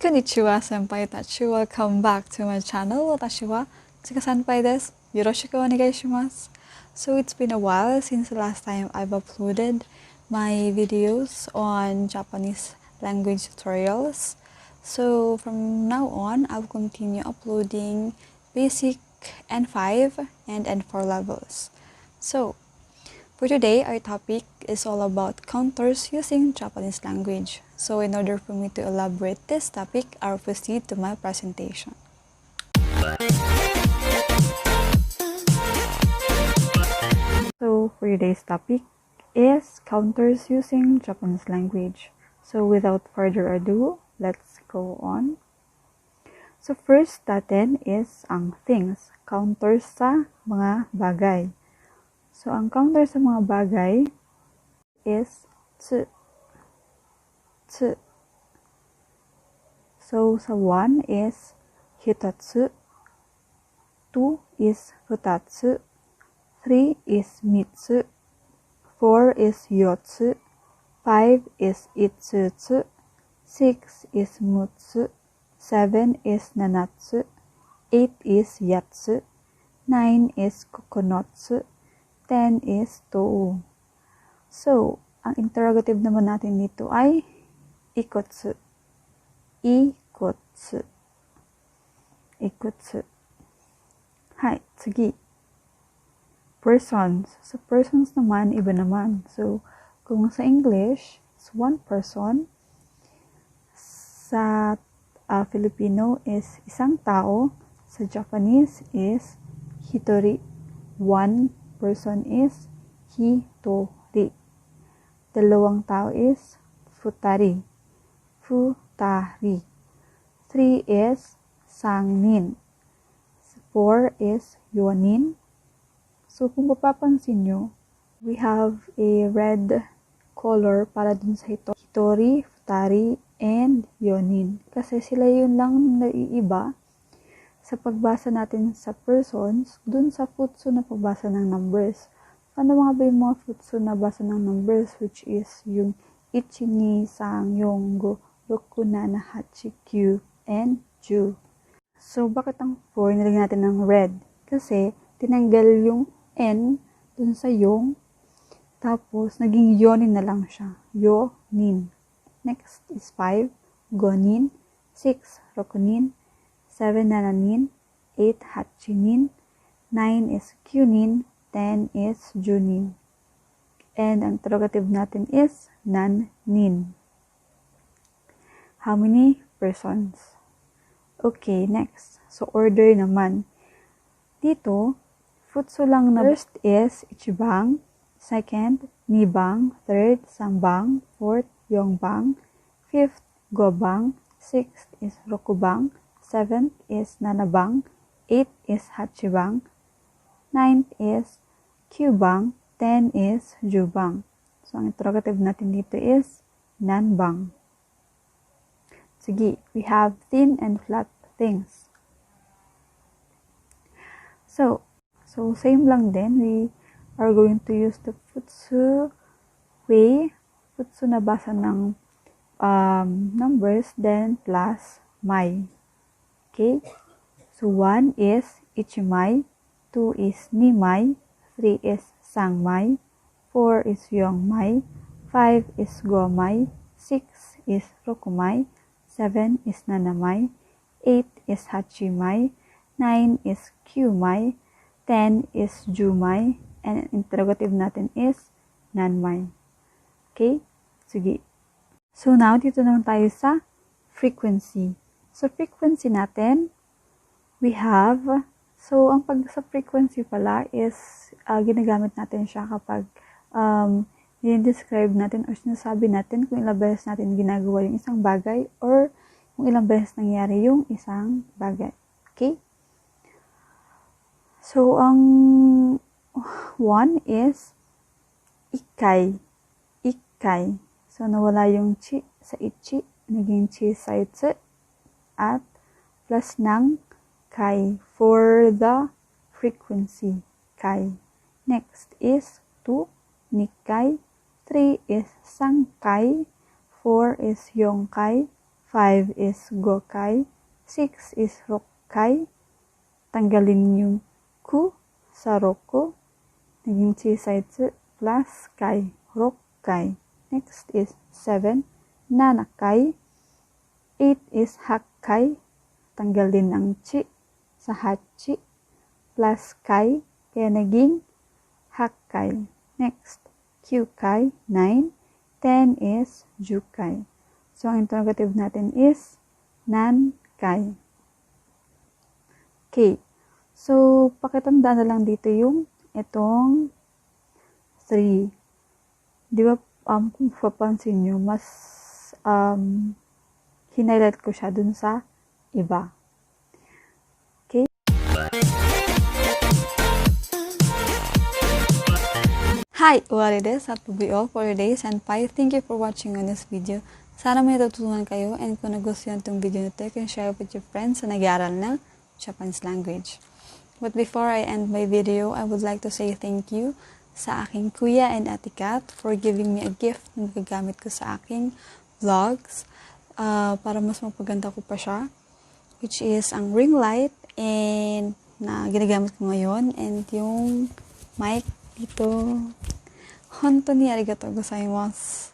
こんにちは、先輩たち。Welcome back to my channel. 私は先輩です。よろしくお願いします。So it's been a while since the last time I've uploaded my videos on Japanese language tutorials. So from now on, I'll continue uploading basic N5 and N4 levels. So for today, our topic is all about counters using Japanese language. So in order for me to elaborate this topic, I'll proceed to my presentation. So for today's topic is counters using Japanese language. So without further ado, let's go on. So first natin is ang things, counters sa mga bagay. So ang counter sa mga bagay is tsu. Tsu. So sa 1 is hitatsu, 2 is futatsu, 3 is mitsu, 4 is yotsu, 5 is itsutsu, 6 is mutsu, 7 is nanatsu, 8 is yatsu, 9 is kokonotsu, 10 is tou. So, ang interrogative naman natin dito ay ikotsu. Ikotsu. Ikotsu. Hai, tsugi. Persons. So, persons naman, iba naman. So, kung sa English, it's one person. Sa Filipino is isang tao. Sa Japanese is hitori. One person is hitori. Dalawang tao is futari. Futari. 3 is sangnin. 4 is yonin. So, kung mapapansin nyo, we have a red color para dun sa hitori, futari, and yonin. Kasi sila yun lang naiiba sa pagbasa natin sa persons, dun sa futsu na pagbasa ng numbers. Ano mga ba yung mga futsu na basa ng numbers, which is yung ichi, ni, sang, yongo, roku, nana, hachi, kyu, and ju. So, bakit ang 4 nilagyan natin ng red? Kasi, tinanggal yung n dun sa yong, tapos, naging yonin na lang siya. Yonin. Next is 5, gonin, 6, rokunin, 7, nananin, 8, hachinin, 9 is kyunin, 10 is junin. And ang interrogative natin is nan-nin. How many persons? Okay, next. So, order naman. Dito, futsu lang na first is ichibang, second, nibang, third, sambang, fourth, yongbang, fifth, gobang, sixth is rokubang, seventh is nanabang, eighth is hachibang, ninth is kyubang, 10 is jubang. So, ang interrogative natin dito is nanbang. Sige, we have thin and flat things. So same lang din. We are going to use the futsu way, futsu na basa ng numbers, then plus mai. Okay? So, 1 is ichimai, 2 is nimai, 3 is sangmai, 4 is yongmai, 5 is gomai, 6 is rokumai, 7 is nanamai, 8 is hachimai, 9 is kyumai, 10 is jumai, and interrogative natin is nanmai. Okay? Sige. So, now, dito naman tayo sa frequency. So, frequency natin, we have, so, ang sa frequency pala is, ginagamit natin siya kapag dinidescribe natin or sinasabi natin kung ilang beses natin ginagawa yung isang bagay or kung ilang beses nangyari yung isang bagay. Okay? So, ang 1 is ikai. Ikai. So, nawala yung chi sa ichi, naging chi sa itsu, at plus ng kai for the frequency. Kai. Next is 2, nikai, 3 is sangkai, 4 is yongkai, 5 is gokai. 6 is rokkai. Tanggalin yung ku sa roku. Naging chisaitsu plus kai. Rokkai. Next is 7. Nanakai. 8 is hakkai. Tanggalin ang chi sa hachi. Plus kai. Kaya naging hakkai. Next, kyukai. 9. 10 is jukai. So, ang interrogative natin is nankai. Okay. So, pakitandaan na lang dito yung itong 3. Di ba, kung papansin nyo, mas hinighlight ko siya dun sa iba. Okay? Hi! What it is? That will be all for today. Senpai, thank you for watching on this video. Sana may natutunan kayo, and kung nagustuhan itong video na ito, you can share it with your friends na nag-aaral ng Japanese language. But before I end my video, I would like to say thank you sa aking kuya and ate Kat for giving me a gift na magagamit ko sa aking vlogs para mas mapaganda ko pa siya, which is ang ring light and na ginagamit ko ngayon, and yung mic dito. Honto ni arigatou gozaimasu.